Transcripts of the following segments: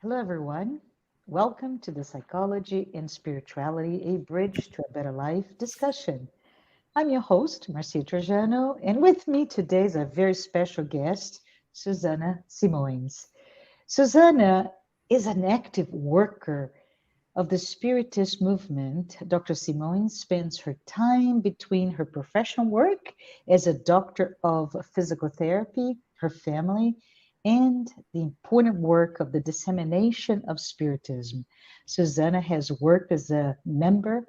Hello, everyone. Welcome to the Psychology and Spirituality, a Bridge to a Better Life discussion. I'm your host, Marcia Trajano, and with me today is a very special guest, Suzana Simões. Suzana is an active worker of the Spiritist movement. Dr. Simões spends her time between her professional work as a doctor of physical therapy, her family, and the important work of the dissemination of Spiritism. Suzana has worked as a member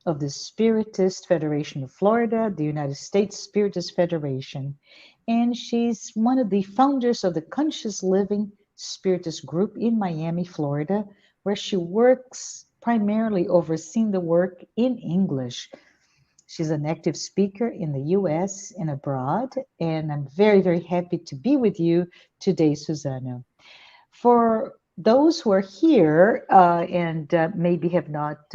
of the Spiritist Federation of Florida, the United States Spiritist Federation, and she's one of the founders of the Conscious Living Spiritist group in Miami, Florida, where she works primarily overseeing the work in English. She's an active speaker in the US and abroad, and I'm very, very happy to be with you today, Suzana. For those who are here and maybe have not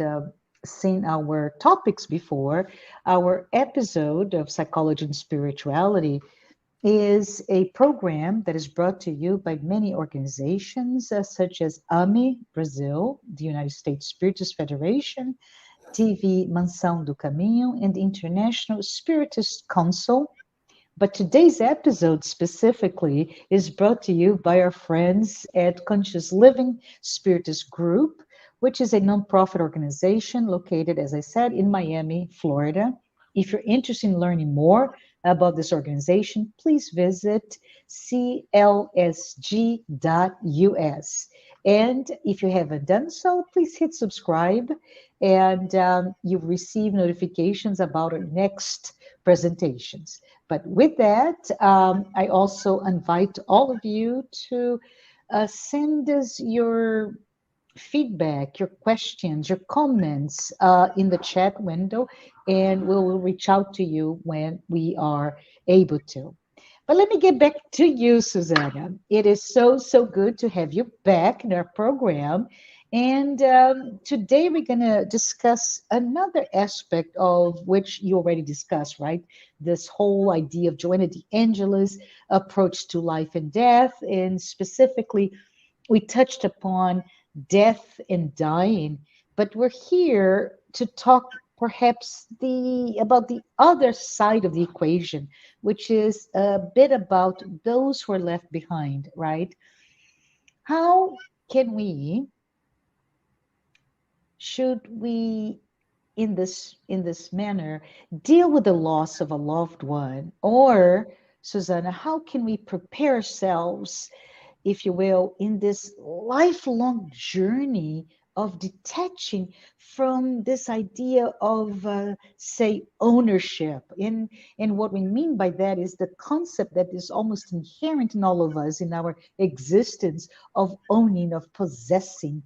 seen our topics before, our episode of Psychology and Spirituality is a program that is brought to you by many organizations such as AME Brazil, the United States Spiritist Federation, TV Mansão do Caminho, and the International Spiritist Council. But today's episode specifically is brought to you by our friends at Conscious Living Spiritist Group, which is a nonprofit organization located, as I said, in Miami, Florida. If you're interested in learning more about this organization, please visit clsg.us. And if you haven't done so, please hit subscribe and you'll receive notifications about our next presentations. But with that, I also invite all of you to send us your feedback, your questions, your comments in the chat window, and we will reach out to you when we are able to. But let me get back to you, Susanna. It is so, so good to have you back in our program. And today we're going to discuss another aspect of which you already discussed, right? This whole idea of Joanna de Angelis' approach to life and death. And specifically, we touched upon death and dying, but we're here to talk perhaps about the other side of the equation, which is a bit about those who are left behind, right? How can we, should we in this manner deal with the loss of a loved one? Or, Susanna, how can we prepare ourselves, if you will, in this lifelong journey of detaching from this idea of, say, ownership? And what we mean by that is the concept that is almost inherent in all of us, in our existence, of owning, of possessing.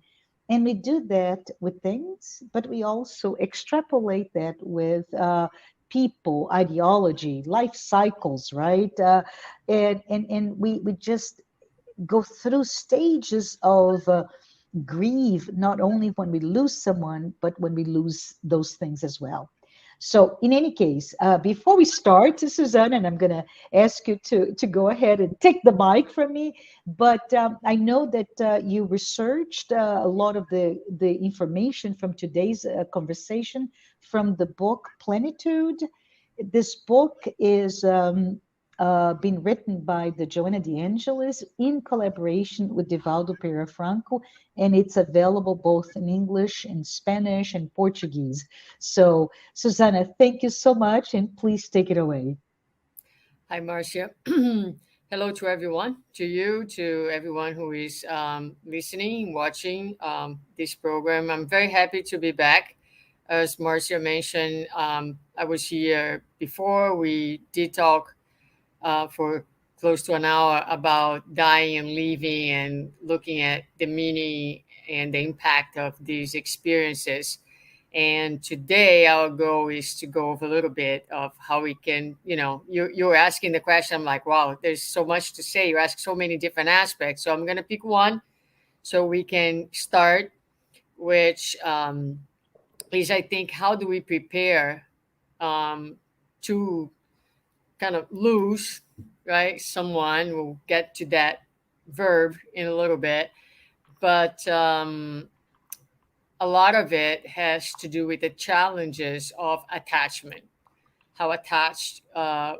And we do that with things, but we also extrapolate that with people, ideology, life cycles, right? And we just go through stages of grief, not only when we lose someone, but when we lose those things as well. So, in any case, before we start, Suzanne, and I'm going to ask you to go ahead and take the mic from me, but I know that you researched a lot of the information from today's conversation from the book Plenitude. This book is being written by the Joanna de Angelis in collaboration with Divaldo Pereira Franco, and it's available both in English and Spanish and Portuguese. So, Susanna, thank you so much, and please take it away. Hi, Marcia. Hello to everyone, to you, to everyone who is listening, watching this program. I'm very happy to be back. As Marcia mentioned, I was here before. We did talk for close to an hour about dying and leaving and looking at the meaning and the impact of these experiences. And today our goal is to go over a little bit of how we can, you're asking the question. I'm like, wow, there's so much to say. You ask so many different aspects. So I'm going to pick one so we can start, which is, I think, how do we prepare to kind of lose, right? Someone, we'll get to that verb in a little bit. but a lot of it has to do with the challenges of attachment, how attached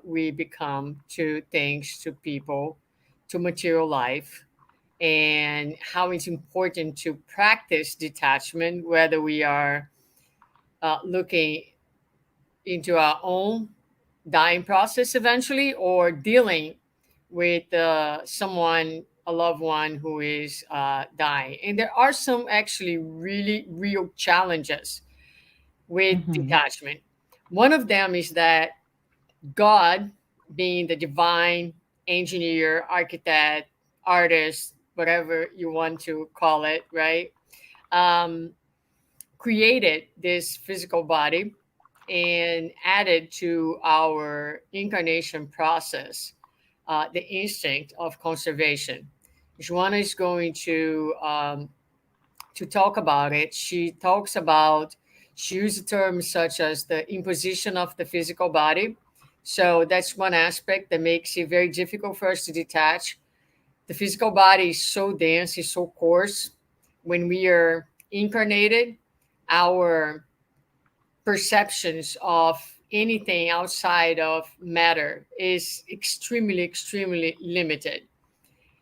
we become to things, to people, to material life, and how it's important to practice detachment, whether we are looking into our own dying process eventually or dealing with someone, a loved one who is dying. And there are some actually really real challenges with Mm-hmm. detachment. One of them is that God, being the divine engineer, architect, artist, whatever you want to call it, right? Um, Created this physical body and added to our incarnation process the instinct of conservation. Joanna is going to talk about it. She talks about, she uses terms such as the imposition of the physical body. So that's one aspect that makes it very difficult for us to detach. The physical body is so dense, it's so coarse. When we are incarnated, our perceptions of anything outside of matter is extremely, extremely limited.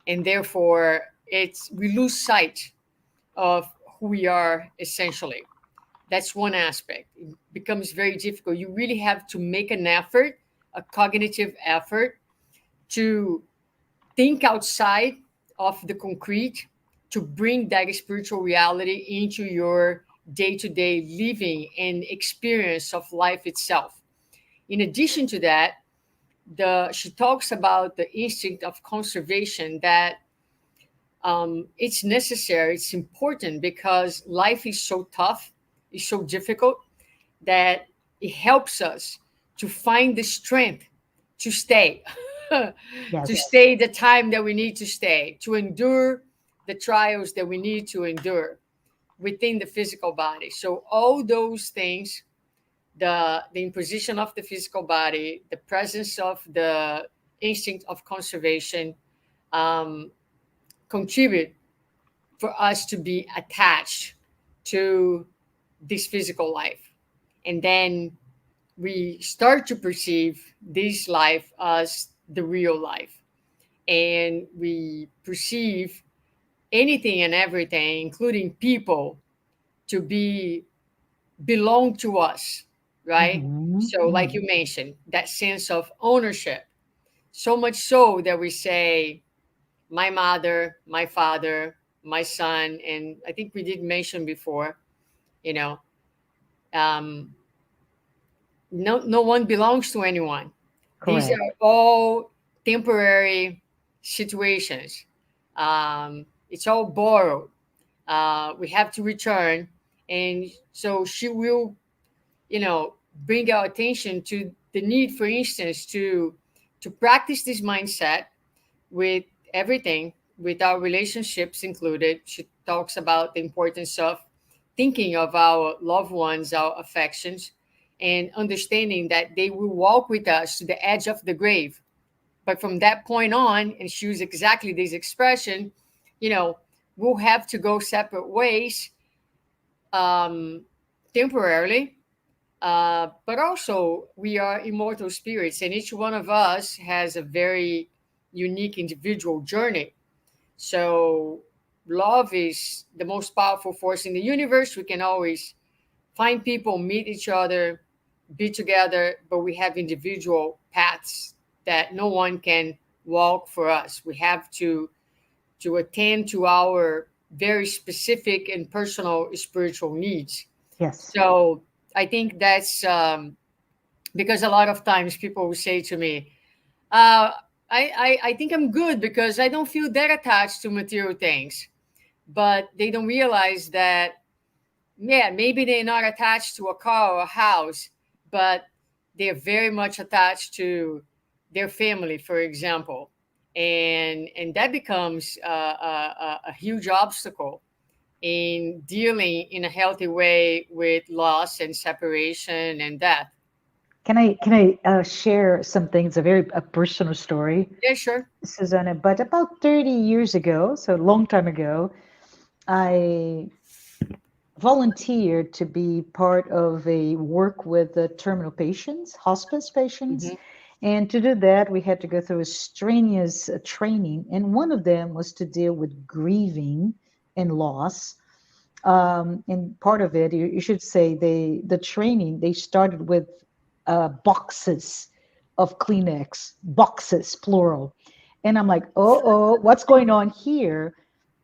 And therefore, we lose sight of who we are essentially. That's one aspect. It becomes very difficult. You really have to make an effort, a cognitive effort, to think outside of the concrete, to bring that spiritual reality into your day-to-day living and experience of life itself. In addition to that, she talks about the instinct of conservation, that it's necessary, it's important, because life is so tough, it's so difficult, that it helps us to find the strength to stay, to Yes. stay the time that we need to stay, to endure the trials that we need to endure within the physical body. So all those things, the imposition of the physical body, the presence of the instinct of conservation, um, contribute for us to be attached to this physical life. And then we start to perceive this life as the real life. And we perceive anything and everything, including people, to be belong to us, right? Mm-hmm. So, like Mm-hmm. you mentioned, that sense of ownership, so much so that we say, my mother, my father, my son, and I think we did mention before, you know, um, no one belongs to anyone. These Correct. are all temporary situations. It's all borrowed. We have to return, and so she will, you know, bring our attention to the need, for instance, to practice this mindset with everything, with our relationships included. She talks about the importance of thinking of our loved ones, our affections, and understanding that they will walk with us to the edge of the grave. But from that point on, and she used exactly this expression, you know, we'll have to go separate ways, um, temporarily, but also we are immortal spirits, and each one of us has a very unique individual journey. So, love is the most powerful force in the universe. We can always find people, meet each other, be together, but we have individual paths that no one can walk for us. We have to attend to our very specific and personal spiritual needs. Yes. So I think that's because a lot of times people will say to me, uh, I think I'm good because I don't feel that attached to material things. But they don't realize that, yeah, maybe they're not attached to a car or a house, but they're very much attached to their family, for example. And that becomes a huge obstacle in dealing in a healthy way with loss and separation and death. Can I share something? It's a personal story, Yeah, sure. Susanna. But about 30 years ago, so a long time ago, I volunteered to be part of a work with the terminal patients, hospice patients. Mm-hmm. And to do that, we had to go through a strenuous training. And one of them was to deal with grieving and loss. And part of it, you should say, the training, they started with boxes of Kleenex, boxes, plural. And I'm like, what's going on here?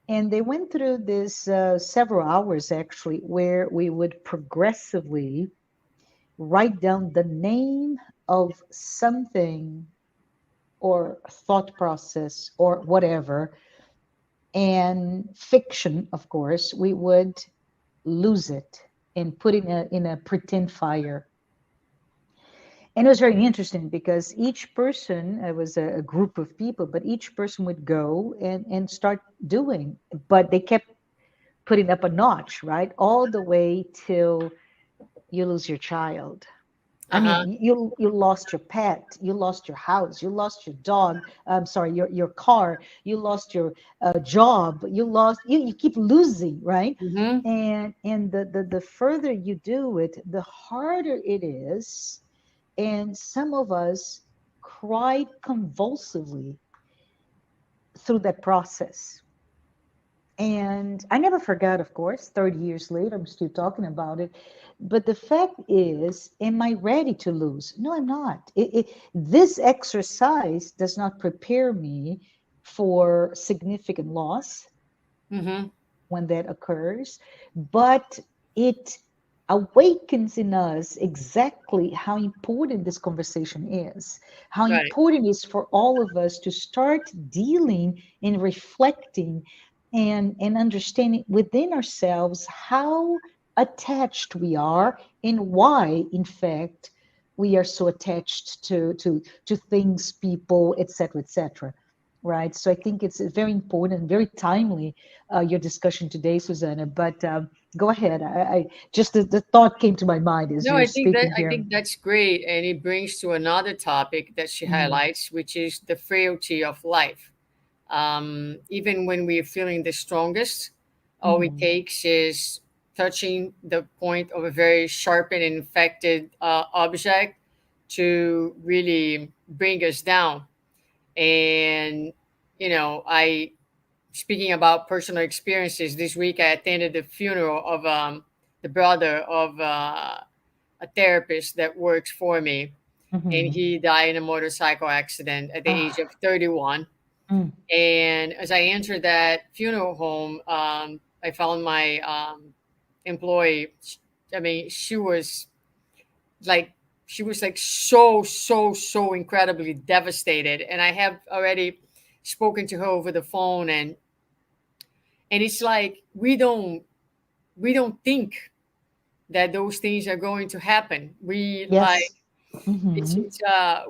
And they went through this several hours actually, where we would progressively write down the name of something or thought process or whatever. And fiction, of course, we would lose it and put it in a pretend fire. And it was very interesting because each person, it was a group of people, but each person would go and start doing, but they kept putting up a notch, right? All the way till you lose your child. I Uh-huh. mean, you lost your pet, you lost your house, you lost your dog. I'm sorry, your car, you lost your job, you keep losing, right? Mm-hmm. And the further you do it, the harder it is. And some of us cried convulsively through that process. And I never forgot, of course, 30 years later, I'm still talking about it. But the fact is, am I ready to lose? No, I'm not. This exercise does not prepare me for significant loss Mm-hmm. when that occurs, but it awakens in us exactly how important this conversation is, how Right. important it is for all of us to start dealing and reflecting and understanding within ourselves how attached we are and why, in fact, we are so attached to things, people, etc., etc. Right. So I think it's very important, very timely, your discussion today, Suzana. But go ahead. I just the thought came to my mind as No, you're speaking I here. think that's great, and it brings to another topic that she Mhm, highlights, which is the frailty of life. Even when we're feeling the strongest, all it mhm. takes is touching the point of a very sharpened and infected object to really bring us down. And I speaking about personal experiences, this week I attended the funeral of the brother of a therapist that works for me, and Mhm. he died in a motorcycle accident at the age of Ah, 31. mm, And as I entered that funeral home, I found my employee. I mean, like she was like so incredibly devastated, and I have already spoken to her over the phone, and it's like we don't think that those things are going to happen. We like yes. Mhm,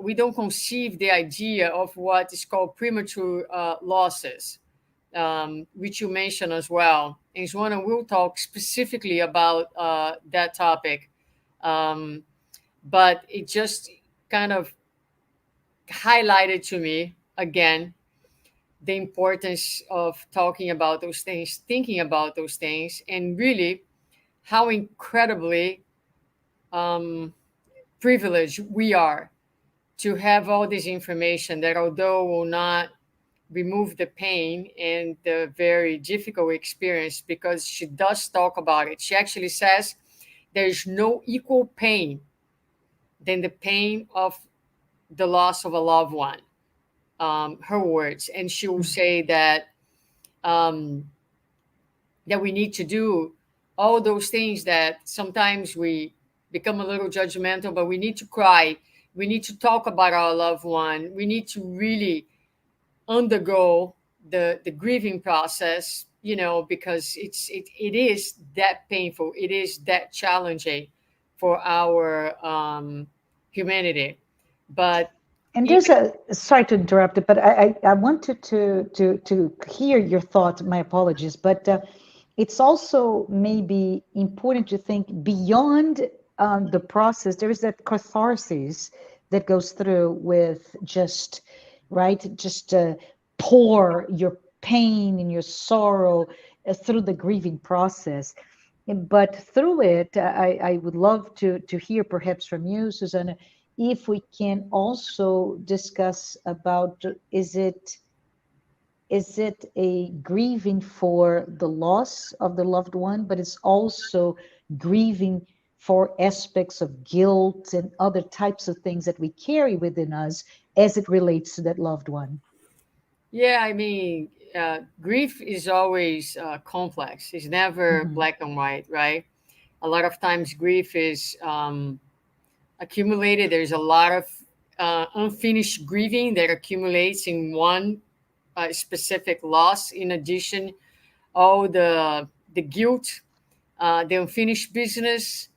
we don't conceive the idea of what is called premature losses, which you mentioned as well. And Joanna will talk specifically about that topic, um, but it just kind of highlighted to me again the importance of talking about those things, thinking about those things, and really how incredibly um, privileged we are to have all this information that, although will not remove the pain and the very difficult experience, because she does talk about it. She actually says there's no equal pain than the pain of the loss of a loved one. Her words, and she will mm, say um, that we need to do all those things that sometimes we become a little judgmental, but we need to cry. We need to talk about our loved one. We need to really undergo the grieving process, because it is that painful, it is that challenging for our humanity. But and even there's a, sorry to interrupt it, but I wanted to hear your thought. My apologies, but it's also maybe important to think beyond the process. There is that catharsis that goes through with just, right, just pour your pain and your sorrow through the grieving process. But through it, I would love to hear perhaps from you, Susanna, if we can also discuss about is it a grieving for the loss of the loved one, but it's also grieving for aspects of guilt and other types of things that we carry within us as it relates to that loved one. Yeah, I mean, grief is always complex. It's never Hmm. black and white, right? A lot of times, grief is accumulated. There's a lot of unfinished grieving that accumulates in one specific loss. In addition, all the guilt, the unfinished business,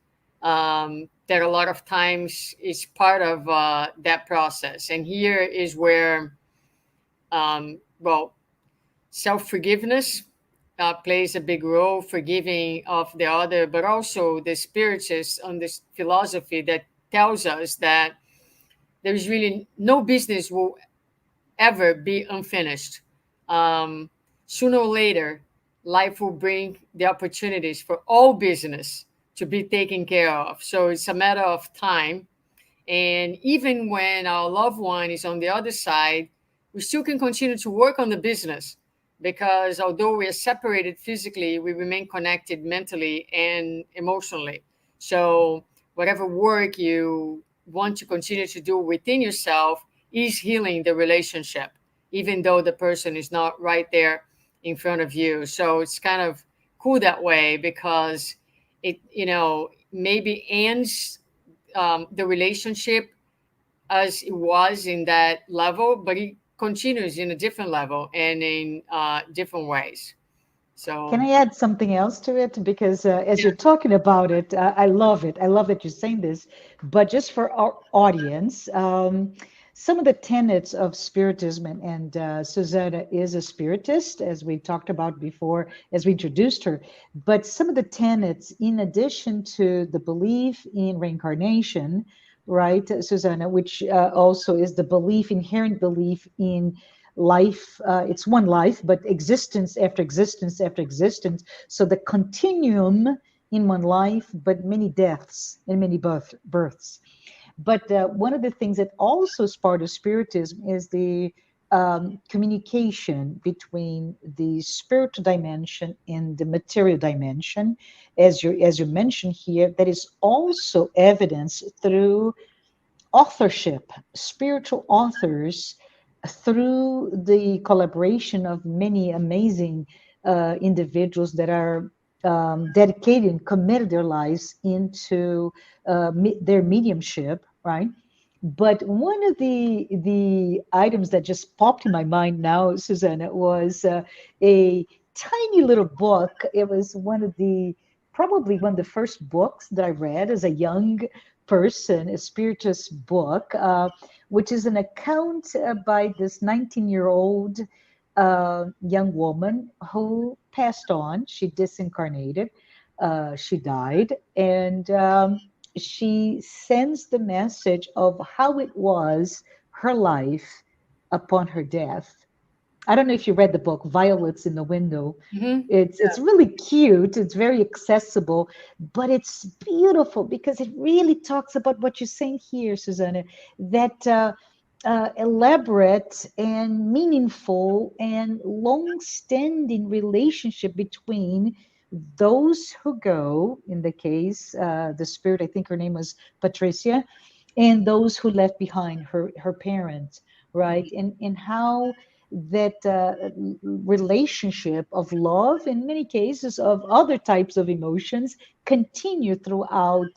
that a lot of times is part of that process. And here is where, well, self forgiveness plays a big role, forgiving of the other, but also the spiritists on this philosophy that tells us that there is really no business will ever be unfinished. Um, Sooner or later, life will bring the opportunities for all business to be taken care of. So it's a matter of time. And even when our loved one is on the other side, we still can continue to work on the business because although we are separated physically, we remain connected mentally and emotionally. So, whatever work you want to continue to do within yourself is healing the relationship, even though the person is not right there in front of you. So, it's kind of cool that way because it, maybe ends the relationship as it was in that level, but it continues in a different level and in different ways. Can So, I add something else to it? Because as yeah. you're talking about it, I love it. I love that you're saying this. But just for our audience, some of the tenets of Spiritism, and Susanna is a Spiritist, as we talked about before, as we introduced her. But some of the tenets, in addition to the belief in reincarnation, right, Susanna, which also is the belief, inherent belief in life, it's one life, but existence after existence after existence. So the continuum in one life, but many deaths and many births. But one of the things that also is part of Spiritism is the communication between the spiritual dimension and the material dimension, as you mentioned here, that is also evidenced through authorship, spiritual authors, through the collaboration of many amazing individuals that are dedicated and committed their lives into their mediumship, right? But one of the items that just popped in my mind now, Susanna, was a tiny little book. It was one of the probably one of the first books that I read as a young person, a spiritist book, which is an account by this 19-year-old young woman who passed on. She disincarnated. She died, and she sends the message of how it was her life upon her death. I don't know if you read the book Violets in the Window. Hmm. It's really cute. It's very accessible, but it's beautiful because it really talks about what you're saying here, Susanna. That elaborate and meaningful and long-standing relationship between those who go, in the case, the spirit, I think her name was Patricia, and those who left behind her parents, right? And how that relationship of love, in many cases of other types of emotions, continue throughout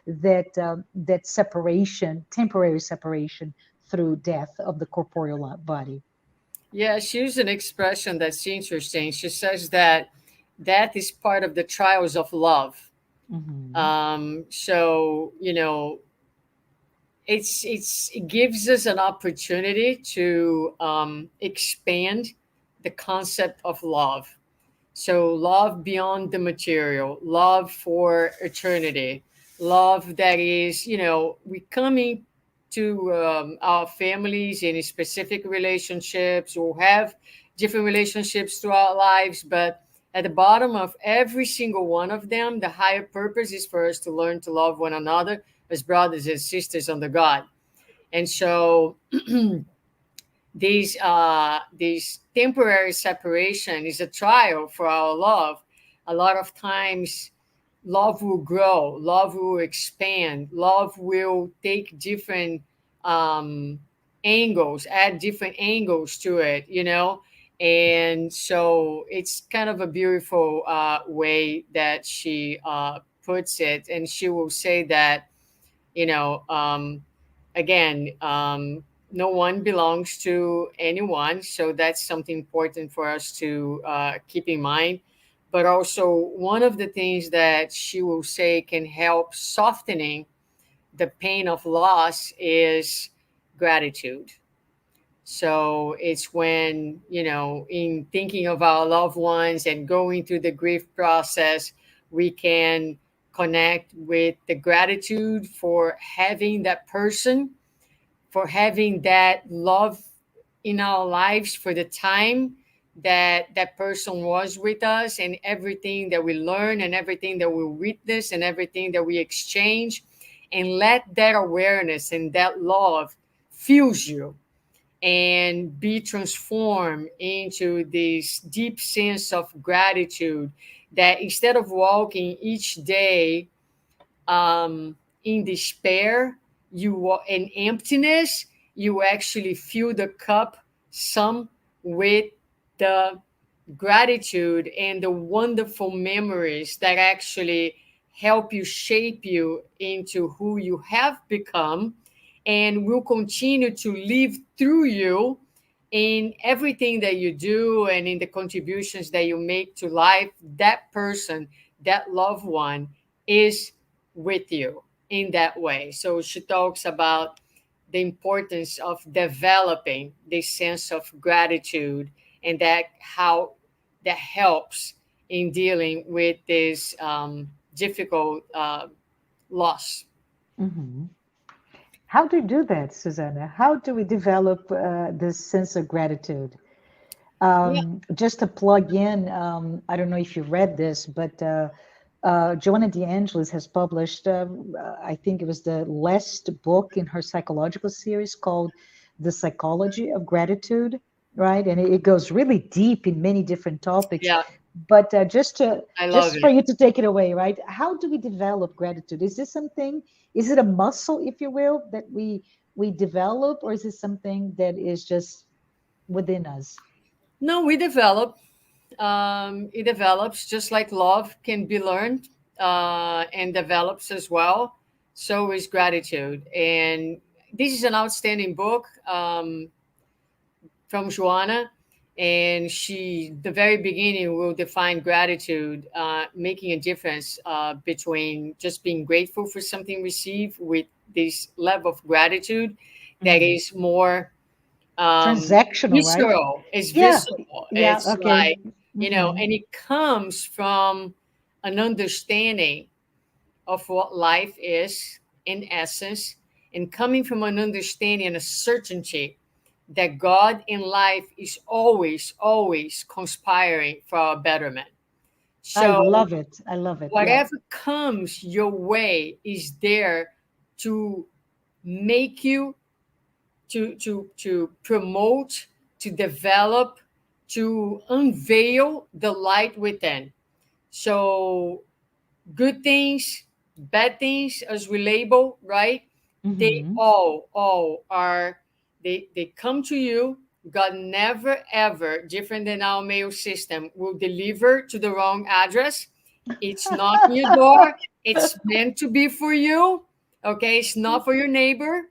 that separation, temporary separation through death of the corporeal body. Yeah, she used an expression that's interesting. She says that that is part of the trials of love. Hmm. So, it gives us an opportunity to expand the concept of love. So, love beyond the material, love for eternity, love that is, we coming to our families in specific relationships or have different relationships throughout lives, but at the bottom of every single one of them, the higher purpose is for us to learn to love one another as brothers and sisters under God. And so these temporary separation is a trial for our love. A lot of times love will grow, love will expand, love will take different angles, add different angles to it, you know. And so it's kind of a beautiful way that she puts it. And she will say that, you know, again, no one belongs to anyone. So that's something important for us to keep in mind. But also, one of the things that she will say can help softening the pain of loss is gratitude. So it's when, you know, in thinking of our loved ones and going through the grief process, we can connect with the gratitude for having that person, for having that love in our lives, for the time that that person was with us, and everything that we learn and everything that we witness and everything that we exchange. And let that awareness and that love fuse you and be transformed into this deep sense of gratitude, that instead of walking each day in despair, in emptiness, you actually fill the cup some with the gratitude and the wonderful memories that actually help you shape you into who you have become, and will continue to live through you in everything that you do and in the contributions that you make to life. That person, that loved one, is with you in that way. So she talks about the importance of developing this sense of gratitude, and that how that helps in dealing with this difficult loss. Mhm. How do you do that, Susanna? How do we develop this sense of gratitude? Yeah, Just to plug in, I don't know if you read this, but Joanna de Angelis has published, I think it was the last book in her psychological series called The Psychology of Gratitude, right? And it goes really deep in many different topics. yeah, But I love just for it. you to take it away, right? How do we develop gratitude? Is this something? Is it a muscle, if you will, that we develop, or is it something that is just within us? No, we develop. It develops just like love can be learned and develops as well. So is gratitude. And this is an outstanding book from Joanna. And she, the very beginning, will define gratitude, making a difference between just being grateful for something received with this level of gratitude that Mm. is more Transactional, right? visceral. It's Yeah, visceral. yeah, It's okay. like, you know, Hmm. and it comes from an understanding of what life is in essence, and coming from an understanding and a certainty that God in life is always, always conspiring for our betterment. I So love it. I love it. Yeah. whatever comes your way is there to make you, to promote, to develop, to unveil the light within. So good things, bad things, as we label, right? They Hmm. all are, they come to you. God never ever, different than our mail system, will deliver to the wrong address. It's knocking your door. It's meant to be for you. Okay, it's not for your neighbor,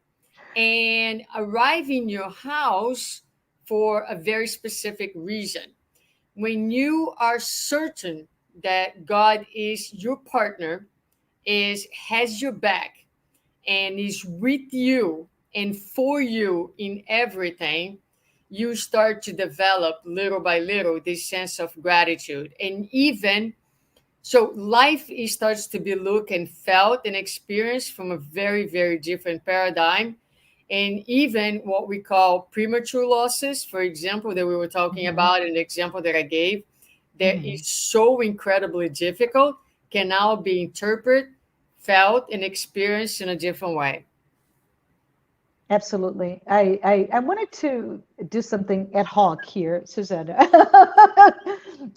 and arrive in your house for a very specific reason. When you are certain that God is your partner, is has your back, and is with you and for you in everything, you start to develop little by little this sense of gratitude. And even so, life starts to be looked and felt and experienced from a very, very different paradigm. And even what we call premature losses, for example, that we were talking Hmm. about, and the example that I gave, that is so incredibly difficult can now be interpreted, felt, and experienced in a different way. Absolutely. I wanted to do something ad hoc here, Susanna.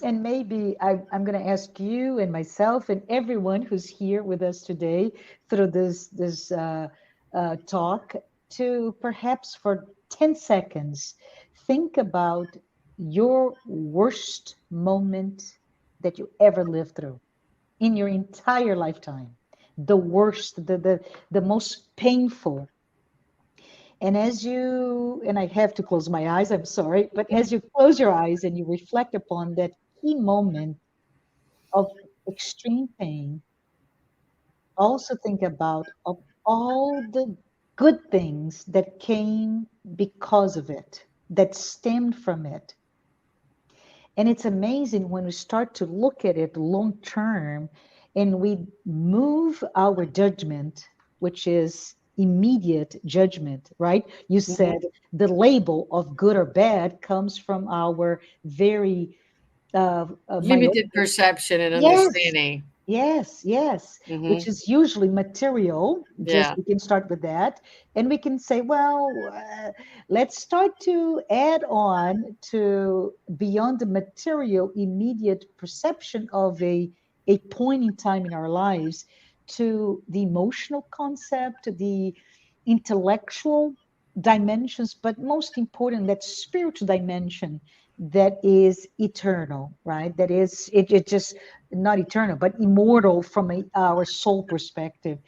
And maybe I'm going to ask you and myself and everyone who's here with us today through this talk to perhaps for 10 seconds think about your worst moment that you ever lived through in your entire lifetime. The worst, the most painful. And as you, and I have to close my eyes, I'm sorry, but as you close your eyes and you reflect upon that key moment of extreme pain, also think about of all the good things that came because of it, that stemmed from it. And it's amazing when we start to look at it long term and we move our judgment, which is immediate judgment, right? You Mhm. said the label of good or bad comes from our very Limited myopic. perception and Yes, understanding. yes, yes, which Hmm. is usually material. Just Yeah. we can start with that. And we can say, well, let's start to add on to beyond the material, immediate perception of a point in time in our lives to the emotional concept, the intellectual dimensions, but most important, that spiritual dimension that is eternal, right? That is, it just not eternal, but immortal from our soul perspective.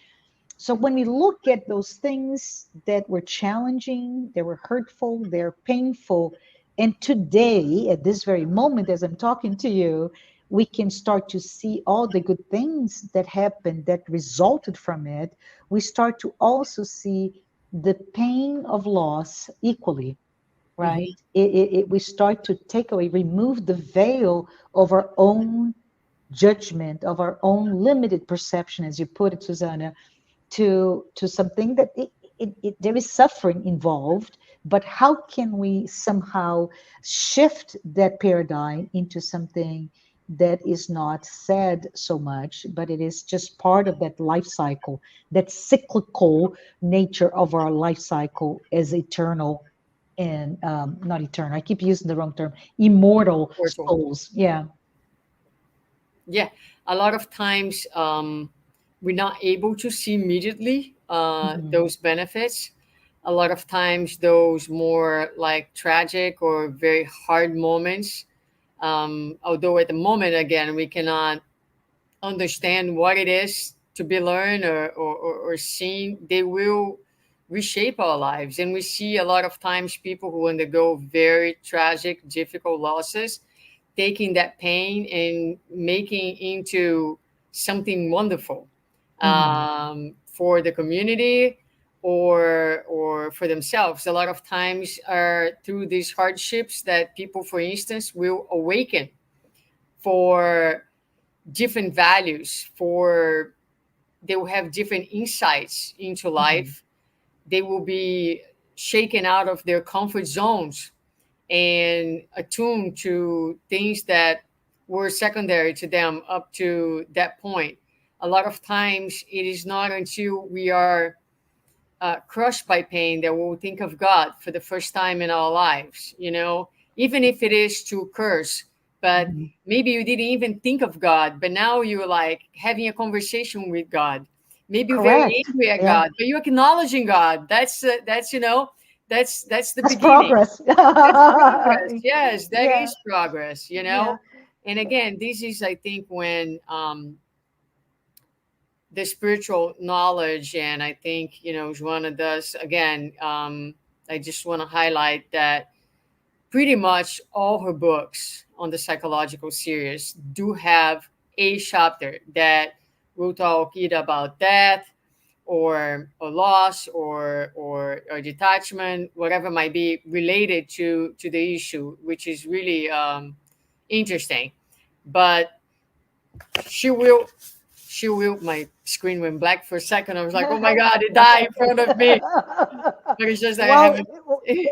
So when we look at those things that were challenging, they were hurtful, they're painful, and today, at this very moment, as I'm talking to you, we can start to see all the good things that happened that resulted from it. We start to also see the pain of loss equally, right? Hmm. We start to take away, remove the veil of our own judgment, of our own limited perception, as you put it, Susanna, to something that there is suffering involved, but how can we somehow shift that paradigm into something that is not sad so much, but it is just part of that life cycle, that cyclical nature of our life cycle as eternal and not eternal. I keep using the wrong term. Immortal Portal. souls. Yeah. Yeah, a lot of times we're not able to see immediately Mhm. those benefits. A lot of times, those more like tragic or very hard moments, although at the moment, again, we cannot understand what it is to be learned or seen, they will reshape our lives. And we see a lot of times people who undergo very tragic, difficult losses, taking that pain and making into something wonderful Mhm. for the community or for themselves. A lot of times are through these hardships that people, for instance, will awaken for different values, for they will have different insights into Mhm. life. They will be shaken out of their comfort zones and attuned to things that were secondary to them up to that point. A lot of times, it is not until we are crushed by pain that we'll think of God for the first time in our lives, even if it is to curse. But Mhm. maybe you didn't even think of God, but now you're like having a conversation with God. Maybe you're very Correct. angry at Yeah. God, but you're acknowledging God. That's the That's beginning. progress. That's progress. Yes, that Yeah. is progress. Yeah. And again, this is, I think, when the spiritual knowledge, and I think Joanna does again. I just want to highlight that pretty much all her books on the psychological series do have a chapter that will talk either about death or loss or detachment, whatever might be related to the issue, which is really interesting. But she will she will my screen went black for a second. I was like, oh my god, it That's died in okay. front of me. But it's just that I Well, haven't.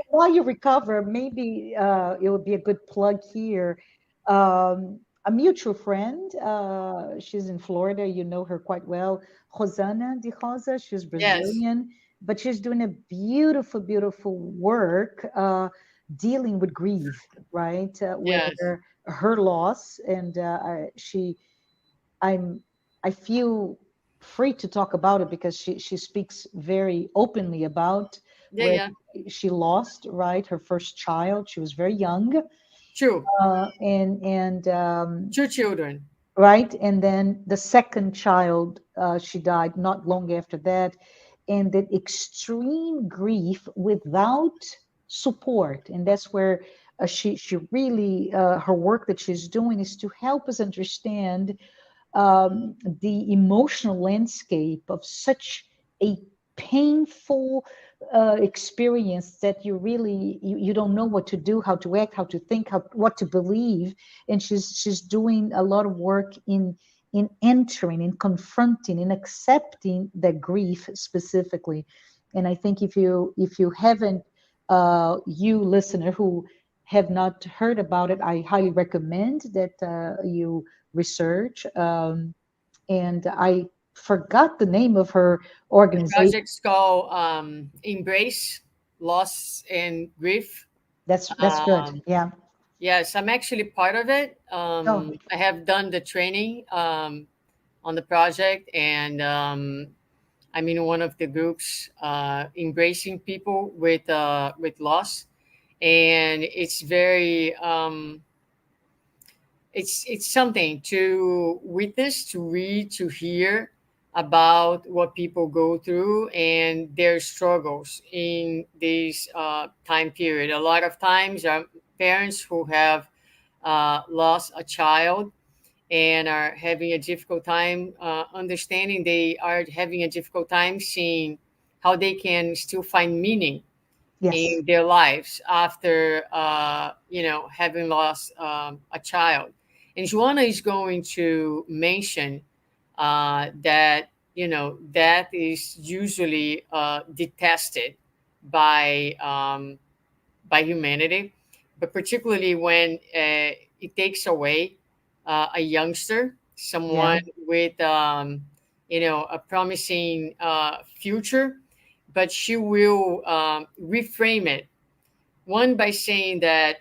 while you recover, maybe it would be a good plug here. a mutual friend. She's in Florida. You know her quite well. Rosana de Rosa. She's Yes, Brazilian, but she's doing a beautiful, beautiful work dealing with grief, right? yes. Where her loss, and I'm, I feel free to talk about it because she speaks very openly about Yeah, where yeah. she lost, right, her first child. She was very young, True. and Two children. right, and then the second child, she died not long after that, and that extreme grief without support, and that's where she really her work that she's doing is to help us understand the emotional landscape of such a painful experience that you don't know what to do, how to act, how to think, what to believe. And she's doing a lot of work in entering, in confronting, in accepting that grief specifically. And I think if you haven't, you listener who have not heard about it, I highly recommend that you research. And I forgot the name of her The organization. project's called Embrace Loss and Grief. That's good. Um, Yeah. yes, I'm actually part of it. Oh, I have done the training on the project, and I'm in one of the groups embracing people with loss, and it's very it's something to witness, to read, to hear about what people go through and their struggles in this time period. A lot of times, parents who have lost a child and are having a difficult time understanding, they are having a difficult time seeing how they can still find meaning yes. in their lives after having lost a child. And Joanna is going to mention that that is usually detested by by humanity, but particularly when it takes away a youngster, Yeah. someone with a promising future. But she will reframe it, one by saying that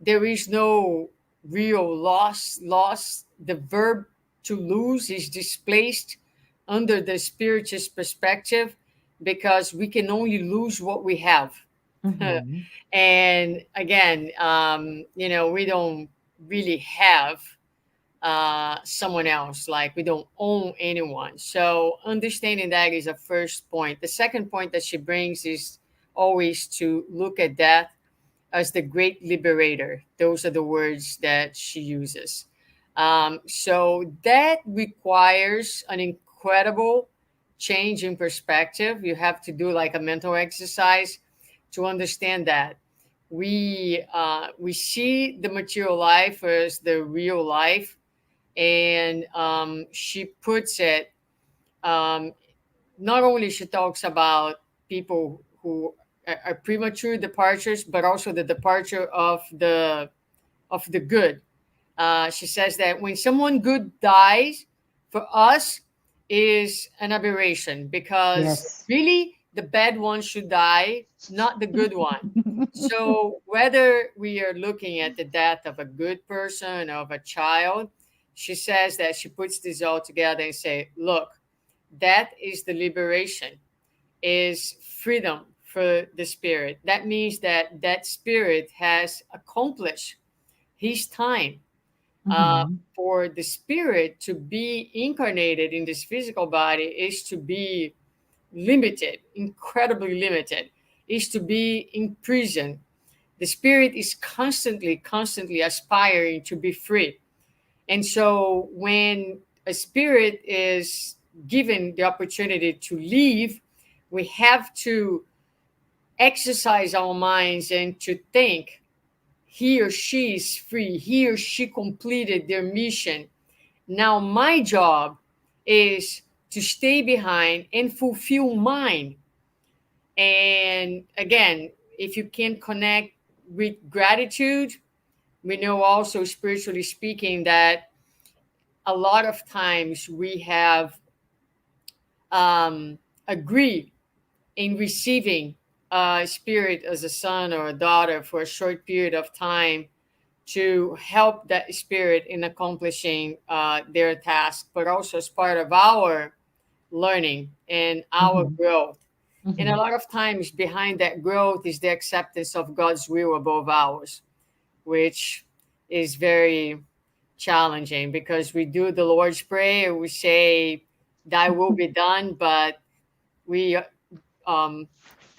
there is no real loss. Loss, the verb to lose, is displaced under the spiritist perspective because we can only lose what we have. Hmm. And again, we don't really have someone else, like we don't own anyone. So understanding that is a first point. The second point that she brings is always to look at death as the great liberator. Those are the words that she uses. So that requires an incredible change in perspective. You have to do like a mental exercise to understand that we see the material life as the real life, and she puts it. Um, Not only she talks about people who are premature departures, but also the departure of the good. She says that when someone good dies, for us is an aberration because Yes. really the bad one should die, not the good one. So whether we are looking at the death of a good person, of a child, she says that she puts this all together and say, look, that is the liberation, is freedom for the spirit. That means that that spirit has accomplished his time. Hmm. For the spirit to be incarnated in this physical body is to be limited, incredibly limited, is to be in prison. The spirit is constantly, constantly aspiring to be free. And so when a spirit is given the opportunity to leave, we have to exercise our minds and to think he or she is free, he or she completed their mission. Now, my job is to stay behind and fulfill mine. And again, if you can connect with gratitude, We know also, spiritually speaking, that a lot of times we have agreed in receiving a spirit as a son or a daughter for a short period of time to help that spirit in accomplishing their task, but also as part of our learning and our Mhm, growth. And a mhm. lot of times behind that growth is the acceptance of God's will above ours, which is very challenging because we do the Lord's Prayer, we say, Thy will be done, but we um,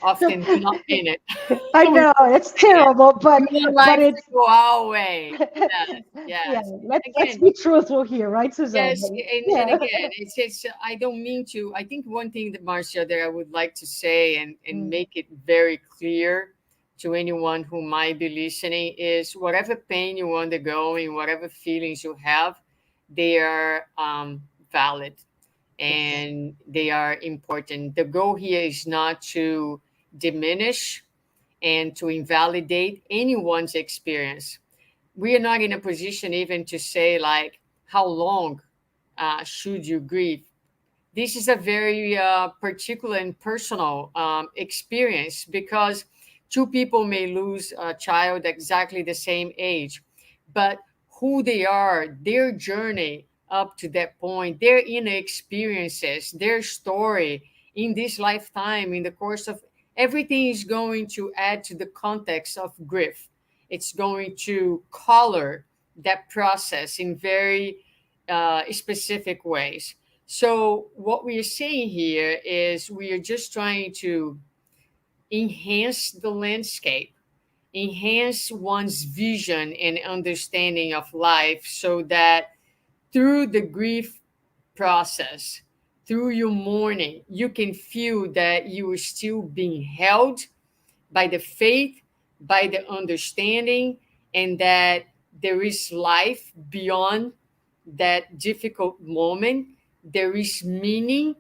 often do not mean it. I We know it's say it. terrible, We want but life to it's go our way. Yes, yeah. yes. Let's Again, be truthful here, right, Suzanne? yes, and Yeah. again, it's I don't mean to. I think one thing that Marcia that I would like to say and Mm, make it very clear to anyone who might be listening is whatever pain you undergo and whatever feelings you have, they are valid yes. and they are important. The goal here is not to diminish and to invalidate anyone's experience. We are not in a position even to say like how long should you grieve. This is a very particular and personal experience because two people may lose a child exactly the same age, but who they are, their journey up to that point, their inner experiences, their story in this lifetime, in the course of everything, is going to add to the context of grief. It's going to color that process in very specific ways. So, what we are saying here is we are just trying to enhance the landscape, enhance one's vision and understanding of life so that through the grief process, through your mourning, you can feel that you are still being held by the faith, by the understanding, and that there is life beyond that difficult moment. There is meaning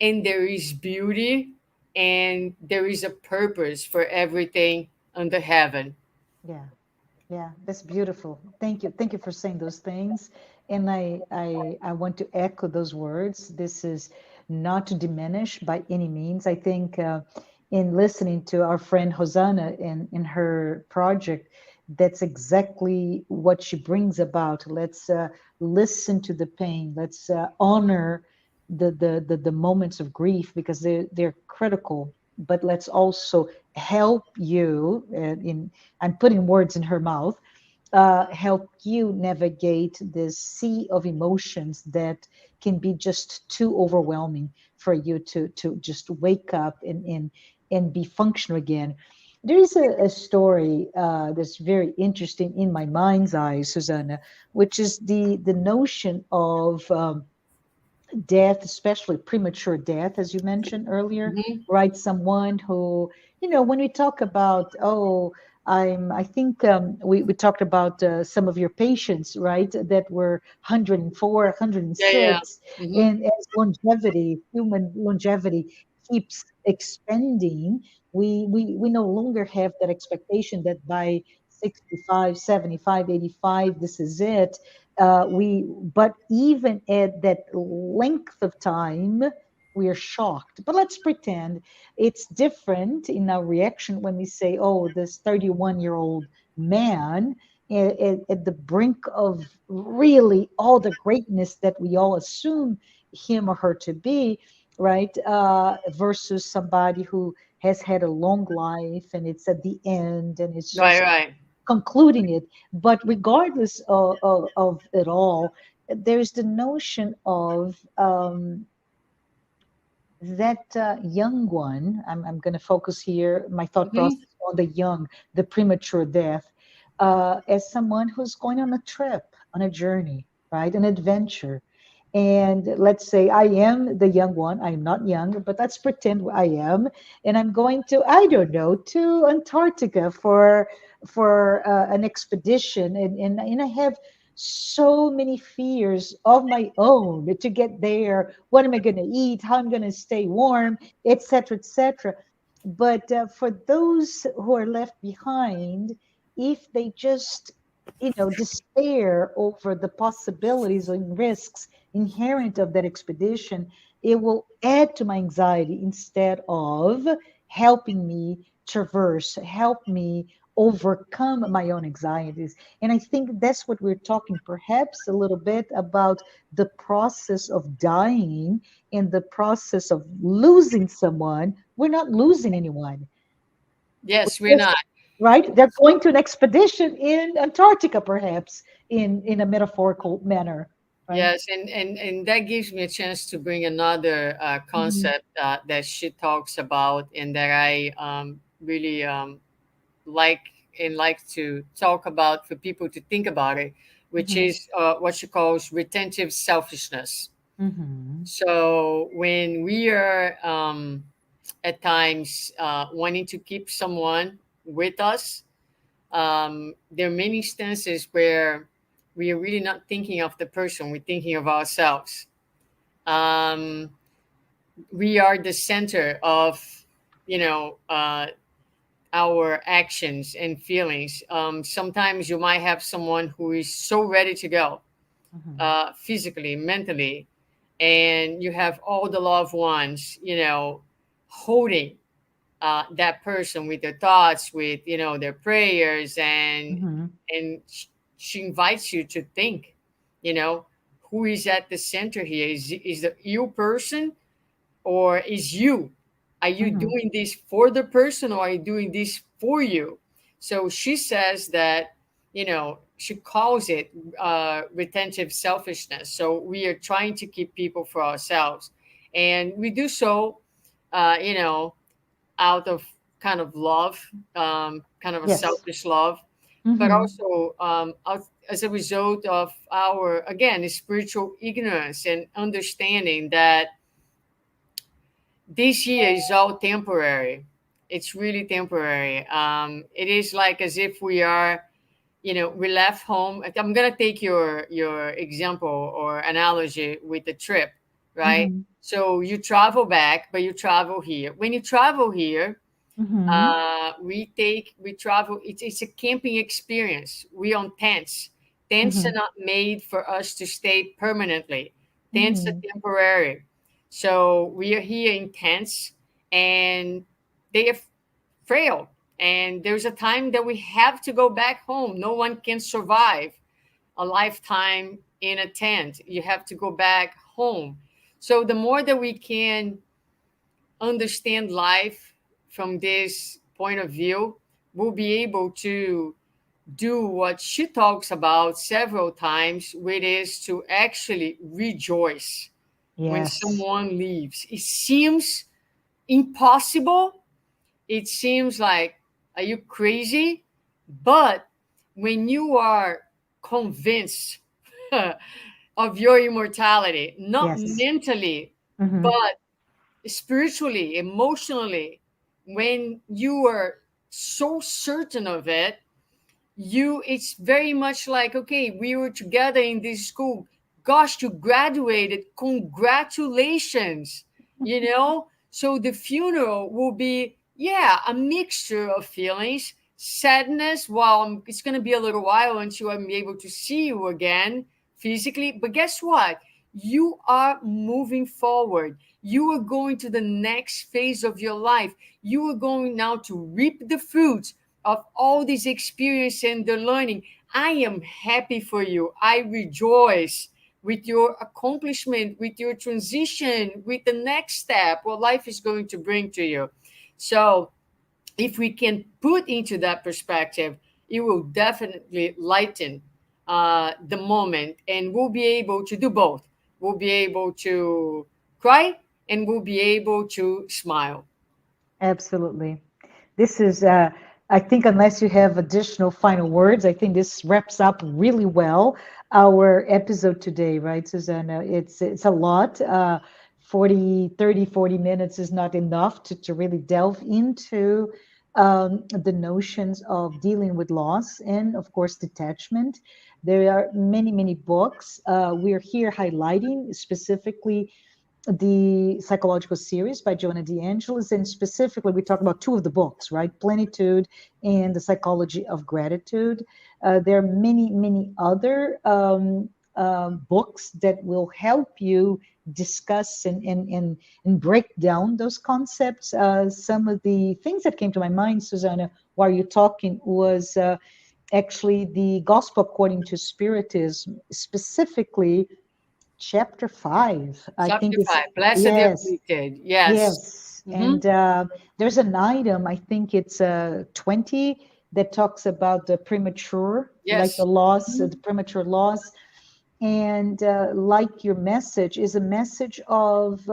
and there is beauty and there is a purpose for everything under heaven. Yeah. Yeah, that's beautiful. Thank you. Thank you for saying those things. And I want to echo those words. This is not to diminish by any means. I think in listening to our friend Hosanna in her project, that's exactly what she brings about. Let's listen to the pain. Let's honor the moments of grief because they're critical. But let's also help you in I'm putting words in her mouth, help you navigate this sea of emotions that can be just too overwhelming for you to just wake up and be functional again. There is a story that's very interesting in my mind's eye, Susanna, which is the notion of death, especially premature death, as you mentioned earlier, Mhm. right? Someone who, when we talk about, oh, I think we talked about some of your patients, right, that were 104, Yeah, yeah. 106, Hmm. and as longevity, human longevity keeps expanding, we no longer have that expectation that by 65, 75, 85, this is it. But even at that length of time, we are shocked. But let's pretend it's different in our reaction when we say, oh, this 31-year-old man at the brink of really all the greatness that we all assume him or her to be, right? Versus somebody who has had a long life and it's at the end and it's Right, just right. concluding it. But regardless of it all, there's the notion of that young one. I'm going to focus here my thought Hmm. process on the young, the premature death, as someone who's going on a trip, on a journey, right, an adventure. And let's say I am the young one. I'm not young, but let's pretend I am, and I'm going to, I don't know, to Antarctica for an expedition, and I have so many fears of my own to get there. What am I going to eat? How I'm going to stay warm, etc., etc. But for those who are left behind, if they just despair over the possibilities and risks inherent of that expedition, it will add to my anxiety instead of helping me traverse, help me overcome my own anxieties. And I think that's what we're talking perhaps a little bit about, the process of dying and the process of losing someone. We're not losing anyone. Yes, we're We're not. right? They're going to an expedition in Antarctica, perhaps, in a metaphorical manner, right? Yes, and that gives me a chance to bring another Mhm, concept that she talks about, and that I really like and like to talk about for people to think about it, which mhm, is what she calls retentive selfishness. mhm, So when we are at times wanting to keep someone with us, there are many instances where we are really not thinking of the person, we're thinking of ourselves. Um, we are the center of, you know, our actions and feelings. Sometimes you might have someone who is so ready to go, mhm, physically, mentally, and you have all the loved ones, holding that person with their thoughts, with their prayers, mhm, and she invites you to think, you know, who is at the center here? Is the you person, or is you? Are you mhm. doing this for the person, or are you doing this for you? So she says that, she calls it retentive selfishness. So we are trying to keep people for ourselves, and we do so, uh, you know out of kind of love, kind of a Yes. selfish love, but Mhm, also as a result of our, again, spiritual ignorance and understanding that this year is all temporary. It's really temporary. It is like as if we are, we left home. I'm gonna take your example or analogy with the trip, right? mhm, So you travel back, but you travel here. When you travel here, mhm, we travel. It's a camping experience. We on tents. Tents are mhm, not made for us to stay permanently. Tents are mhm, temporary. So we are here in tents, and they are frail. And there's a time that we have to go back home. No one can survive a lifetime in a tent. You have to go back home. So the more that we can understand life from this point of view, we'll be able to do what she talks about several times, which is to actually rejoice when yes. someone leaves. It seems impossible. It seems like, are you crazy? But when you are convinced of your immortality, not Yes. mentally, Mhm, but spiritually, emotionally, when you are so certain of it, it's very much like, okay, we were together in this school. Gosh, you graduated. Congratulations. So the funeral will be, yeah, a mixture of feelings. Sadness, well, it's going to be a little while until I'm able to see you again physically. But guess what? You are moving forward. You are going to the next phase of your life. You are going now to reap the fruits of all this experience and the learning. I am happy for you. I rejoice with your accomplishment, with your transition, with the next step, what life is going to bring to you. So, if we can put into that perspective, it will definitely lighten the moment, and we'll be able to do both. We'll be able to cry, and we'll be able to smile. absolutely. This is, I think, unless you have additional final words, I think this wraps up really well our episode today, right, Susanna? It's a lot. 40 minutes is not enough to really delve into the notions of dealing with loss and, of course, detachment. There are many, many books. We're here highlighting specifically the psychological series by Joanna de Angelis, and specifically we talk about two of the books, right? Plenitude and the Psychology of Gratitude. There are many other books that will help you discuss and break down those concepts. Some of the things that came to my mind, Suzana, while you're talking, was actually the Gospel According to Spiritism, specifically chapter 5. I think Chapter it's, 5, Blessed the yes, Afflicted. Yes. yes. Mm-hmm. And there's an item, I think it's 20, that talks about the premature, like the Yes. loss, Mhm. the premature loss. And like your message is a message of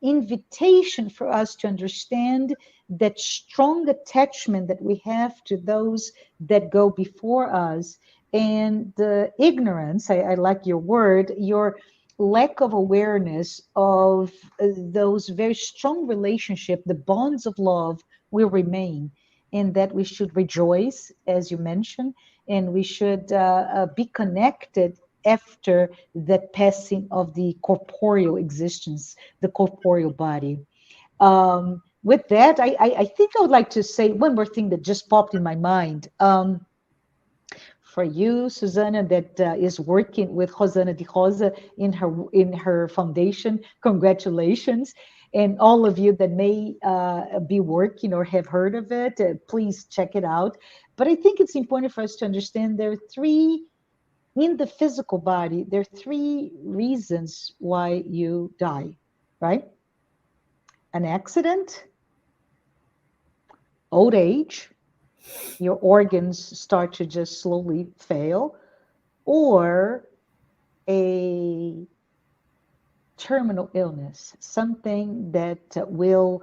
invitation for us to understand that strong attachment that we have to those that go before us, and the ignorance, I like your word, your lack of awareness of those very strong relationship, the bonds of love will remain, and that we should rejoice, as you mentioned, and we should be connected after the passing of the corporeal existence, the corporeal body. With that, I think I would like to say one more thing that just popped in my mind. For you, Susanna, that is working with Rosana de Rosa in her foundation, congratulations. And all of you that may be working or have heard of it, please check it out. But I think it's important for us to understand there are three in the physical body, there are three reasons why you die, right? An accident, old age, your organs start to just slowly fail, or a terminal illness, something that will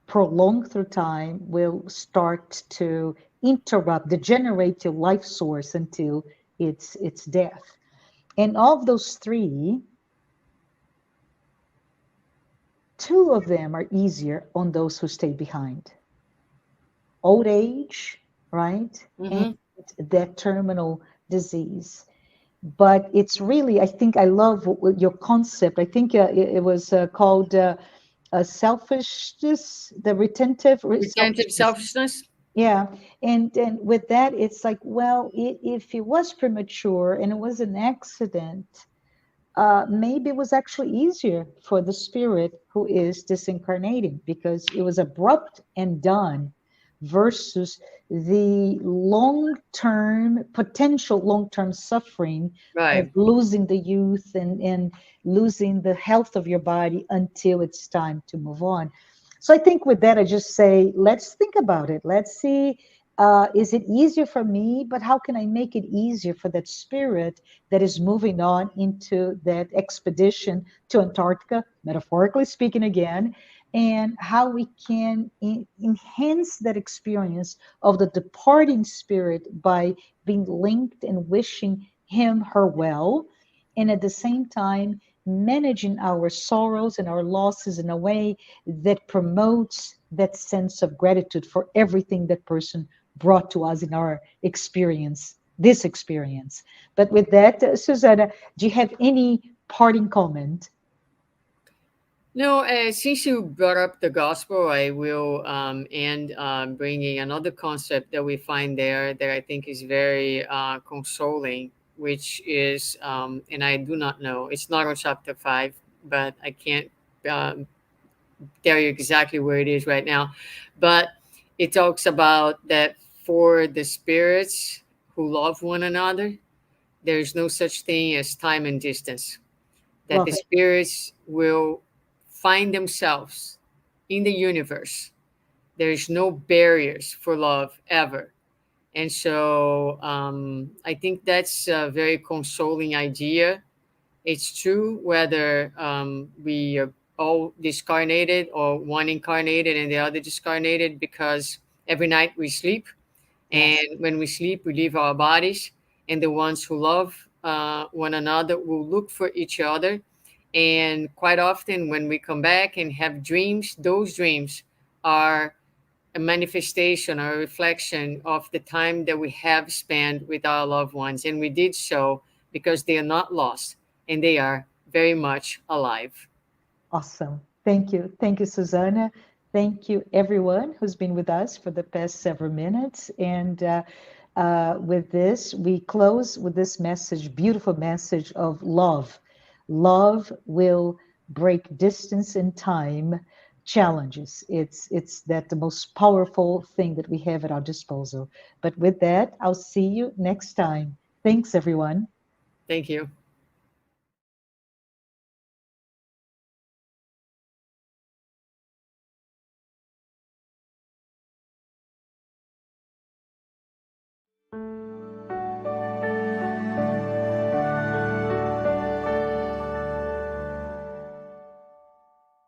prolong through time, will start to interrupt, degenerate your life source until its death. And of those three, two of them are easier on those who stay behind. Old age, right? And Mm-hmm. that terminal disease. But it's really, I think I love your concept. I think it was called selfishness, the retentive Retentive selfishness. selfishness. Yeah, and with that, it's like, well, if it was premature and it was an accident, maybe it was actually easier for the spirit who is disincarnating because it was abrupt and done versus the long-term potential long-term suffering of Right. losing the youth and losing the health of your body until it's time to move on. So I think with that, I just say, let's think about it. Let's see, is it easier for me? But how can I make it easier for that spirit that is moving on into that expedition to Antarctica, metaphorically speaking again, and how we can enhance that experience of the departing spirit by being linked and wishing him, her well, and at the same time, managing our sorrows and our losses in a way that promotes that sense of gratitude for everything that person brought to us in our experience, this experience. But with that, Susanna, do you have any parting comment? No, since you brought up the gospel, I will end bringing another concept that we find there that I think is very consoling, which is, and I do not know, it's not on chapter 5, but I can't um, tell you exactly where it is right now. But it talks about that for the spirits who love one another, there's no such thing as time and distance, that the Love it. spirits will find themselves in the universe. There's no barriers for love ever. And so I think that's a very consoling idea. It's true whether we are all discarnated or one incarnated and the other discarnated, because every night we sleep, Yes. and when we sleep, we leave our bodies, and the ones who love one another will look for each other. And quite often, when we come back and have dreams, those dreams are a manifestation or a reflection of the time that we have spent with our loved ones. And we did so because they are not lost and they are very much alive. Awesome. Thank you. Thank you, Suzana. Thank you, everyone who's been with us for the past several minutes. And with this, we close with this message, beautiful message of love. Love will break distance and time challenges. It's that the most powerful thing that we have at our disposal. But with that, I'll see you next time. Thanks, everyone. Thank you.